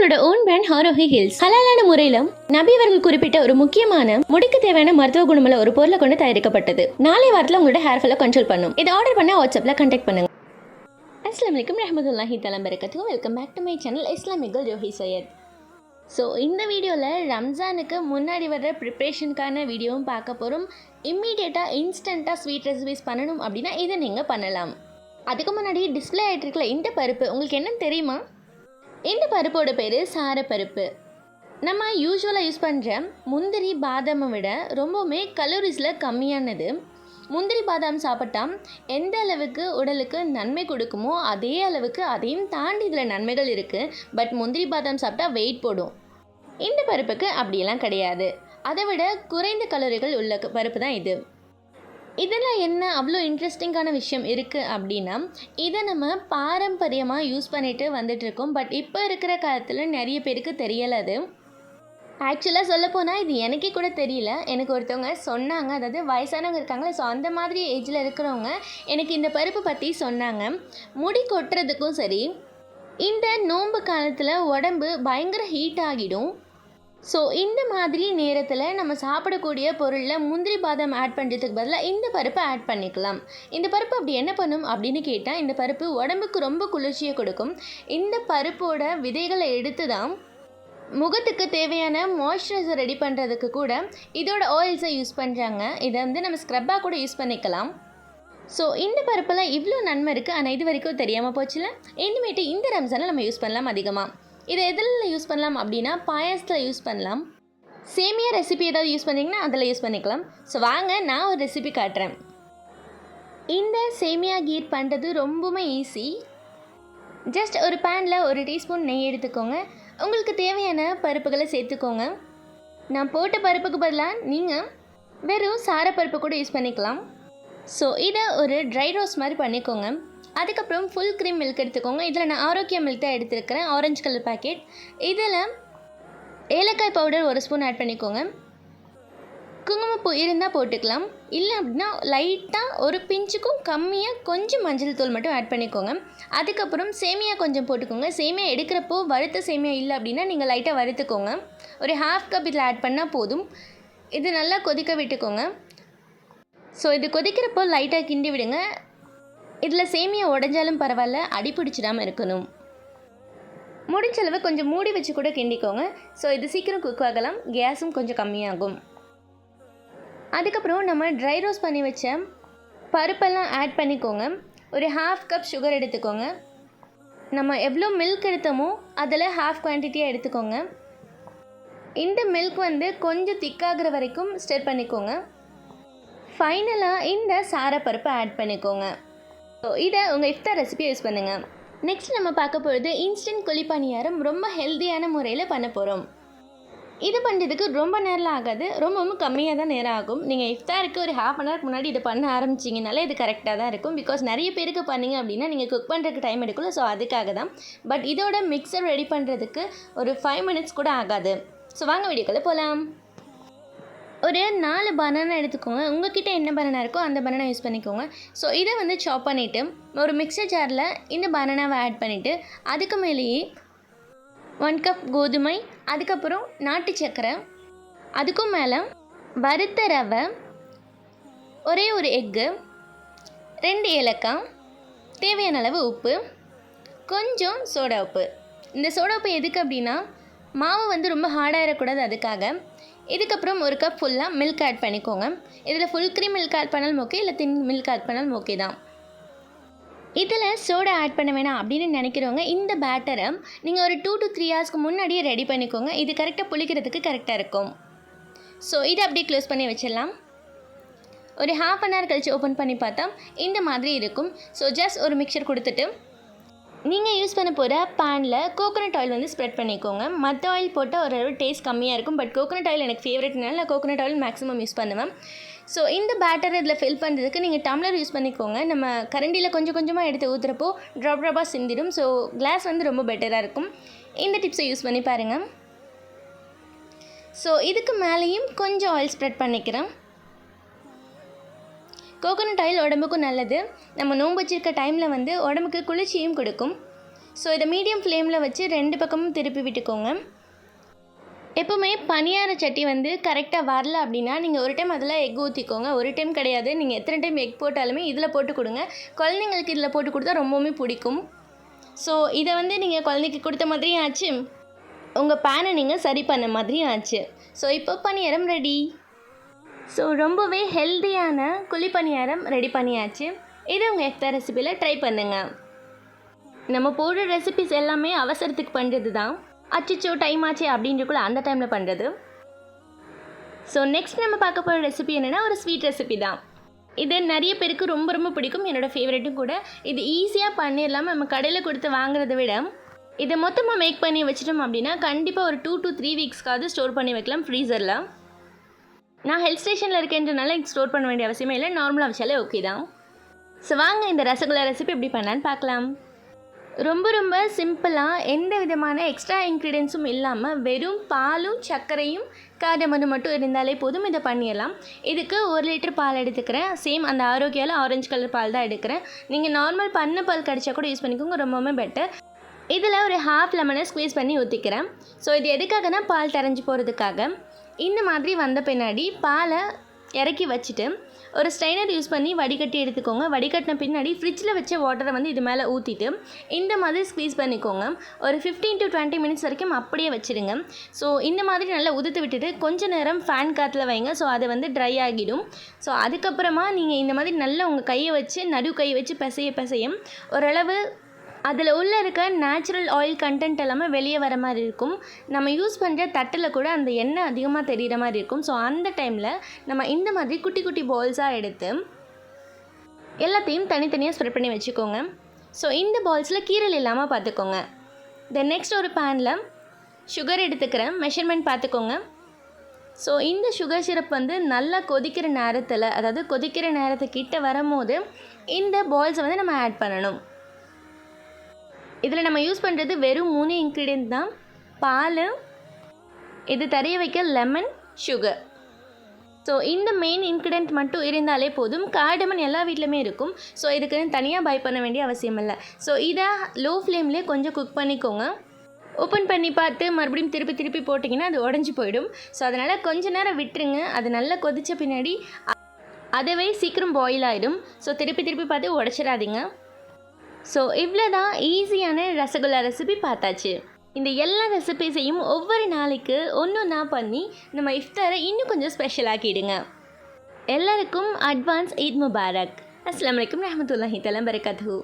நம்மளோட own brand ஹாரோஹி hills ஹலாலான முறையிலும் நபி அவர்கள் குறிப்பிட்ட ஒரு முக்கியமான முடிக்கு தேவையான மருத்துவ குணமுள்ள ஒரு பொருளை கொண்டு தயாரிக்கப்பட்டது. நாளை வாரத்தில் உங்களோட ஹேர் ஃபாலை கண்ட்ரோல் பண்ணும். இதை ஆர்டர் பண்ண வாட்ஸ்அப்ல கான்டாக்ட் பண்ணுங்க. அஸ்ஸலாமு அலைக்கும் ரஹ்மத்துல்லாஹி தஆலா பரகாத்துஹு. Welcome back to my channel Islamic Rohi Syed. So இந்த வீடியோவில் ரம்ஜானுக்கு முன்னாடி வர்ற ப்ரிப்ரேஷனுக்கான வீடியோவும் பார்க்க போகிறோம். இம்மீடியட்டாக இன்ஸ்டண்ட்டாக ஸ்வீட் ரெசிபிஸ் பண்ணணும் அப்படின்னா இதை நீங்கள் பண்ணலாம். அதுக்கு முன்னாடி டிஸ்பிளே ஆகிட்டு இருக்கல இந்த பருப்பு உங்களுக்கு என்னன்னு தெரியுமா? இந்த பருப்போட பேர் சாரப்பருப்பு. நம்ம யூஸ்வலாக யூஸ் பண்ணுற முந்திரி பாதாமை விட ரொம்பவுமே கலோரிஸில் கம்மியானது. முந்திரி பாதாம் சாப்பிட்டா எந்த அளவுக்கு உடலுக்கு நன்மை கொடுக்குமோ அதே அளவுக்கு அதையும் தாண்டி இதில் நன்மைகள் இருக்குது. பட் முந்திரி பாதாம் சாப்பிட்டா வெயிட் போடும். இந்த பருப்புக்கு அப்படியெல்லாம் கிடையாது. அதை விட குறைந்த கலோரிகள் உள்ள பருப்பு தான் இது. இதில் என்ன அவ்வளோ இன்ட்ரெஸ்டிங்கான விஷயம் இருக்குது அப்படின்னா, இதை நம்ம பாரம்பரியமாக யூஸ் பண்ணிட்டு வந்துட்டுருக்கோம். பட் இப்போ இருக்கிற காலத்தில் நிறைய பேருக்கு தெரியலை. அது ஆக்சுவலாக சொல்லப்போனால் இது எனக்கே கூட தெரியல. எனக்கு ஒருத்தவங்க சொன்னாங்க, அதாவது வயசானவங்க இருக்காங்களே, ஸோ அந்த மாதிரி ஏஜில் இருக்கிறவங்க எனக்கு இந்த பருப்பு பற்றி சொன்னாங்க. முடி கொட்டுறதுக்கும் சரி, இந்த நோன்பு காலத்தில் உடம்பு பயங்கர ஹீட் ஆகிடும். ஸோ இந்த மாதிரி நேரத்தில் நம்ம சாப்பிடக்கூடிய பொருளில் முந்திரி பாதாம் ஆட் பண்ணுறதுக்கு பதிலாக இந்த பருப்பை ஆட் பண்ணிக்கலாம். இந்த பருப்பு அப்படி என்ன பண்ணும் அப்படின்னு கேட்டால், இந்த பருப்பு உடம்புக்கு ரொம்ப குளிர்ச்சியை கொடுக்கும். இந்த பருப்போட விதைகளை எடுத்து தான் முகத்துக்கு தேவையான மாய்ஸ்சரைசர் ரெடி பண்ணுறதுக்கு கூட இதோட ஆயில்ஸை யூஸ் பண்ணுறாங்க. இதை நம்ம ஸ்க்ரப்பாக கூட யூஸ் பண்ணிக்கலாம். ஸோ இந்த பருப்பெல்லாம் இவ்வளோ நன்மை இருக்குது, ஆனால் இது வரைக்கும் தெரியாமல் போச்சுல. இனிமேட்டு இந்த ரம்ஜானை நம்ம யூஸ் பண்ணலாம் அதிகமாக. இதை எதில் யூஸ் பண்ணலாம் அப்படின்னா, பாயசத்தில் யூஸ் பண்ணலாம். சேமியா ரெசிபி ஏதாவது யூஸ் பண்ணிங்கன்னா அதில் யூஸ் பண்ணிக்கலாம். ஸோ வாங்க நான் ஒரு ரெசிபி காட்டுறேன். இந்த சேமியா கீர் பண்ணுறது ரொம்பவுமே ஈஸி. ஜஸ்ட் ஒரு பேனில் 1 டீஸ்பூன் நெய் எடுத்துக்கோங்க. உங்களுக்கு தேவையான பருப்புகளை சேர்த்துக்கோங்க. நான் போட்ட பருப்புக்கு பதிலாக நீங்கள் வெறும் சாரப்பருப்பு கூட யூஸ் பண்ணிக்கலாம். ஸோ இதை ஒரு ட்ரை ரோஸ்ட் மாதிரி பண்ணிக்கோங்க. அதுக்கப்புறம் ஃபுல் க்ரீம் மில்க் எடுத்துக்கோங்க. இதில் நான் ஆரோக்கிய மில்க் தான் எடுத்துருக்கிறேன், ஆரஞ்சு கலர் பேக்கெட். இதில் ஏலக்காய் பவுடர் 1 ஸ்பூன் ஆட் பண்ணிக்கோங்க. குங்குமப்பூ இருந்தால் போட்டுக்கலாம், இல்லை அப்படின்னா லைட்டாக ஒரு பிஞ்சுக்கும் கம்மியாக கொஞ்சம் மஞ்சள் தூள் மட்டும் ஆட் பண்ணிக்கோங்க. அதுக்கப்புறம் சேமியா கொஞ்சம் போட்டுக்கோங்க. சேமியா எடுக்கிறப்போ வறுத்த சேமியா இல்லை அப்படின்னா நீங்கள் லைட்டாக வறுத்துக்கோங்க. ஒரு 1/2 கப் இதில் ஆட் பண்ணால் போதும். இது நல்லா கொதிக்க விட்டுக்கோங்க. ஸோ இது கொதிக்கிறப்போ லைட்டாக கிண்டி விடுங்க. இதில் சேமியா உடைஞ்சாலும் பரவாயில்ல, அடி பிடிச்சிடாமல் இருக்கணும். முடிஞ்சளவு கொஞ்சம் மூடி வச்சு கூட கிண்டிக்கோங்க. ஸோ இது சீக்கிரம் குக் ஆகலாம், கேஸும் கொஞ்சம் கம்மியாகும். அதுக்கப்புறம் நம்ம ட்ரை ரோஸ்ட் பண்ணி வச்ச பருப்பெல்லாம் ஆட் பண்ணிக்கோங்க. ஒரு 1/2 கப் சுகர் எடுத்துக்கோங்க. நம்ம எவ்வளோ மில்க் எடுத்தோமோ அதில் 1/2 குவான்டிட்டியாக எடுத்துக்கோங்க. இந்த மில்க் கொஞ்சம் திக்காகிற வரைக்கும் ஸ்டிர் பண்ணிக்கோங்க. ஃபைனலாக இந்த சாரப்பருப்பை ஆட் பண்ணிக்கோங்க. ஸோ இதை உங்கள் இஃப்தார் ரெசிபியை யூஸ் பண்ணுங்கள். நெக்ஸ்ட் நம்ம பார்க்க போகிறது இன்ஸ்டன்ட் குழிப்பணியாரம். ரொம்ப ஹெல்த்தியான முறையில் பண்ண போகிறோம். இது பண்ணுறதுக்கு ரொம்ப நேரம் ஆகாது, ரொம்பவும் கம்மியாக தான் நேரம் ஆகும். நீங்கள் இஃப்தாருக்கு ஒரு 1/2 அன் ஹவருக்கு முன்னாடி இதை பண்ண ஆரம்பிச்சிங்கனாலே இது கரெக்டாக தான் இருக்கும். பிகாஸ் நிறைய பேருக்கு பண்ணிங்க அப்படின்னா நீங்கள் குக் பண்ணுறதுக்கு டைம் எடுக்கல. ஸோ அதுக்காக தான். பட் இதோட மிக்சர் ரெடி பண்ணுறதுக்கு ஒரு 5 மினிட்ஸ் கூட ஆகாது. ஸோ வாங்க வீடியோக்குள்ளே போகலாம். ஒரு 4 பனானா எடுத்துக்கோங்க. உங்கள்கிட்ட என்ன பனானா இருக்கோ அந்த பனானா யூஸ் பண்ணிக்கோங்க. ஸோ இதை சாப் பண்ணிவிட்டு ஒரு மிக்சர் ஜாரில் இந்த பனானாவை ஆட் பண்ணிவிட்டு அதுக்கு மேலேயே 1 கப் கோதுமை, அதுக்கப்புறம் நாட்டு சர்க்கரை, அதுக்கும் மேலே வறுத்த ரவை, ஒரே ஒரு எக்கு, 2 ஏலக்காய், தேவையான அளவு உப்பு, கொஞ்சம் சோடா உப்பு. இந்த சோடா உப்பு எதுக்கு அப்படின்னா மாவு ரொம்ப ஹார்டாகிடக்கூடாது, அதுக்காக. இதுக்கப்புறம் 1 கப் ஃபுல்லாக மில்க் ஆட் பண்ணிக்கோங்க. இதில் ஃபுல் க்ரீம் மில்க் ஆட் பண்ணாலும் ஓகே, இல்லை தின் மில்க் ஆட் பண்ணாலும் ஓகே தான். இதில் சோடா ஆட் பண்ண வேணாம் அப்படின்னு நினைக்கிறவங்க இந்த பேட்டரை நீங்கள் ஒரு 2 to 3 ஹவர்ஸ்க்கு முன்னாடியே ரெடி பண்ணிக்கோங்க. இது கரெக்டாக புளிக்கிறதுக்கு கரெக்டாக இருக்கும். ஸோ இதை அப்படியே க்ளோஸ் பண்ணி வச்சிடலாம். ஒரு 1/2 அன் ஹவர் கழித்து ஓப்பன் பண்ணி பார்த்தா இந்த மாதிரி இருக்கும். ஸோ ஜஸ்ட் ஒரு மிக்சர் கொடுத்துட்டு நீங்கள் யூஸ் பண்ண போகிற பேனில் கோகோனட் ஆயில் ஸ்ப்ரெட் பண்ணிக்கோங்க. மற்ற ஆயில் போட்டால் ஓரளவு டேஸ்ட் கம்மியாக இருக்கும். பட் கோகோனட் ஆயில் எனக்கு ஃபேவரட்னால நான் கோகோனட் ஆயில் மேக்ஸிமம் யூஸ் பண்ணுவேன். ஸோ இந்த பேட்டர் இதில் ஃபில் பண்ணுறதுக்கு நீங்கள் டம்ளர் யூஸ் பண்ணிக்கோங்க. நம்ம கரண்டியில் கொஞ்சம் கொஞ்சமாக எடுத்து ஊற்றுறப்போ ட்ராப்பாக சிந்திடும். ஸோ கிளாஸ் ரொம்ப பெட்டராக இருக்கும். இந்த டிப்ஸை யூஸ் பண்ணி பாருங்கள். ஸோ இதுக்கு மேலேயும் கொஞ்சம் ஆயில் ஸ்ப்ரெட் பண்ணிக்கிறேன். கோகோனட் ஆயில் உடம்புக்கும் நல்லது. நம்ம நோன்பு வச்சிருக்க டைமில் உடம்புக்கு குளிர்ச்சியும் கொடுக்கும். ஸோ இதை மீடியம் ஃப்ளேமில் வச்சு 2 பக்கமும் திருப்பி விட்டுக்கோங்க. எப்போவுமே பணியார சட்டி வந்து கரெக்டாக வரல அப்படின்னா நீங்கள் ஒரு டைம் அதில் எக் ஊற்றிக்கோங்க. ஒரு டைம் கிடையாது, நீங்கள் எத்தனை டைம் எக் போட்டாலுமே இதில் போட்டு கொடுங்க. குழந்தைங்களுக்கு இதில் போட்டு கொடுத்தா ரொம்பவுமே பிடிக்கும். ஸோ இதை வந்து நீங்கள் குழந்தைக்கு கொடுத்த மாதிரியும் ஆச்சு, உங்கள் பேனை நீங்கள் சரி பண்ண மாதிரியும் ஆச்சு. ஸோ இப்போ பணியாரம் ரெடி. ஸோ ரொம்பவே ஹெல்த்தியான குழி பணியாரம் ரெடி பண்ணியாச்சு. இதை உங்கள் இஃப்தார் ரெசிபியில் ட்ரை பண்ணுங்கள். நம்ம போடுற ரெசிபிஸ் எல்லாமே அவசரத்துக்கு பண்ணுறது தான். அச்சிச்சோ டைம் ஆச்சு அப்படின்றக்குள்ள அந்த டைமில் பண்ணுறது. ஸோ நெக்ஸ்ட் நம்ம பார்க்க போகிற ரெசிபி என்னென்னா ஒரு ஸ்வீட் ரெசிபி தான். இது நிறைய பேருக்கு ரொம்ப ரொம்ப பிடிக்கும், என்னோடய ஃபேவரெட்டும் கூட. இது ஈஸியாக பண்ணிடலாம். நம்ம கடையில் கொடுத்து வாங்குறத விட இதை மொத்தமாக மேக் பண்ணி வச்சிட்டோம் அப்படின்னா கண்டிப்பாக ஒரு 2 to 3 வீக்ஸ்க்காவது ஸ்டோர் பண்ணி வைக்கலாம் ஃப்ரீசரில். நான் ஹில் ஸ்டேஷனில் இருக்கேன்றனால ஸ்டோர் பண்ண வேண்டிய அவசியமே இல்லை, நார்மலாக வச்சாலே ஓகே தான். ஸோ வாங்க இந்த ரசகுல்லா ரெசிபி எப்படி பண்ணலான்னு பார்க்கலாம். ரொம்ப ரொம்ப சிம்பிளாக எந்த விதமான எக்ஸ்ட்ரா இன்க்ரீடியன்ஸும் இல்லாமல் வெறும் பாலும் சர்க்கரையும் காரமணி மட்டும் இருந்தாலே போதும், இதை பண்ணிடலாம். இதுக்கு 1 லிட்டர் பால் எடுத்துக்கிறேன். சேம் அந்த ஆரோக்கியாவில் ஆரஞ்சு கலர் பால் தான் எடுக்கிறேன். நீங்கள் நார்மல் பண்ண பால் கிடச்சா கூட யூஸ் பண்ணிக்கோங்க, ரொம்பவுமே பெட்டர். இதில் ஒரு ½ லெமனை ஸ்குவீஸ் பண்ணி ஊற்றிக்கிறேன். ஸோ இது எதுக்காகனா பால் தெரிஞ்சு போகிறதுக்காக. இந்த மாதிரி வந்த பின்னாடி பாலை இறக்கி வச்சுட்டு ஒரு ஸ்ட்ரைனர் யூஸ் பண்ணி வடிகட்டி எடுத்துக்கோங்க. வடிகட்டின பின்னாடி ஃப்ரிட்ஜில் வச்ச வாட்டரை வந்து இது மேலே ஊற்றிட்டு இந்த மாதிரி ஸ்க்வீஸ் பண்ணிக்கோங்க. ஒரு 15 to 20 மினிட்ஸ் வரைக்கும் அப்படியே வச்சுருங்க. ஸோ இந்த மாதிரி நல்லா உதுத்து விட்டுட்டு கொஞ்சம் நேரம் ஃபேன் காற்றுல வைங்க. ஸோ அது வந்து ட்ரை ஆகிடும். ஸோ அதுக்கப்புறமா நீங்கள் இந்த மாதிரி நல்லா உங்கள் கையை வச்சு கையை வச்சு பிசைய ஓரளவு அதில் உள்ளே இருக்க நேச்சுரல் ஆயில் கண்டென்ட் எல்லாமே வெளியே வர மாதிரி இருக்கும். நம்ம யூஸ் பண்ணுற தட்டில் கூட அந்த எண்ணெய் அதிகமாக தெரிகிற மாதிரி இருக்கும். ஸோ அந்த டைமில் நம்ம இந்த மாதிரி குட்டி குட்டி பால்ஸாக எடுத்து எல்லாத்தையும் தனித்தனியாக ஸ்ப்ரெட் பண்ணி வச்சுக்கோங்க. ஸோ இந்த பால்ஸில் கீரல் இல்லாமல் பார்த்துக்கோங்க. தென் நெக்ஸ்ட் ஒரு பேனில் சுகர் எடுத்துக்கிறேன், மெஷர்மெண்ட் பார்த்துக்கோங்க. ஸோ இந்த சுகர் சிரப் வந்து நல்லா கொதிக்கிற நேரத்தில், அதாவது கொதிக்கிற நேரத்துக்கிட்ட வரும்போது இந்த பால்ஸை வந்து நம்ம ஆட் பண்ணணும். இதில் நம்ம யூஸ் பண்ணுறது வெறும் 3 இன்க்ரீடியன்ட் தான். பால், இது தரைய வைக்க லெமன், சுகர். ஸோ இந்த மெயின் இன்க்ரீடியன்ட் மட்டும் இருந்தாலே போதும். கார்டமன் எல்லா வீட்லையுமே இருக்கும். ஸோ இதுக்கு தனியாக பை பண்ண வேண்டிய அவசியம் இல்லை. ஸோ இதை லோ ஃப்ளேம்லேயே கொஞ்சம் குக் பண்ணிக்கோங்க. ஓப்பன் பண்ணி பார்த்து மறுபடியும் திருப்பி போட்டிங்கன்னா அது உடஞ்சி போயிடும். ஸோ அதனால் கொஞ்சம் நேரம் விட்டுருங்க. அது நல்லா கொதித்த பின்னாடி அதுவே சீக்கிரம் பாயில் ஆகிடும். ஸோ திருப்பி பார்த்து உடச்சிடாதீங்க. ஸோ இவ்வளோ தான் ஈஸியான ரசகுல்லா ரெசிபி பார்த்தாச்சு. இந்த எல்லா ரெசிபீஸையும் ஒவ்வொரு நாளைக்கு ஒன்றா பண்ணி நம்ம இஃப்தாரை இன்னும் கொஞ்சம் ஸ்பெஷல் ஆக்கிடுங்க. எல்லாருக்கும் அட்வான்ஸ் ஈத் முபாரக். அஸ்ஸலாமு அலைக்கும் ரஹ்மத்துல்லாஹி தஆலா பரகாத்துஹு.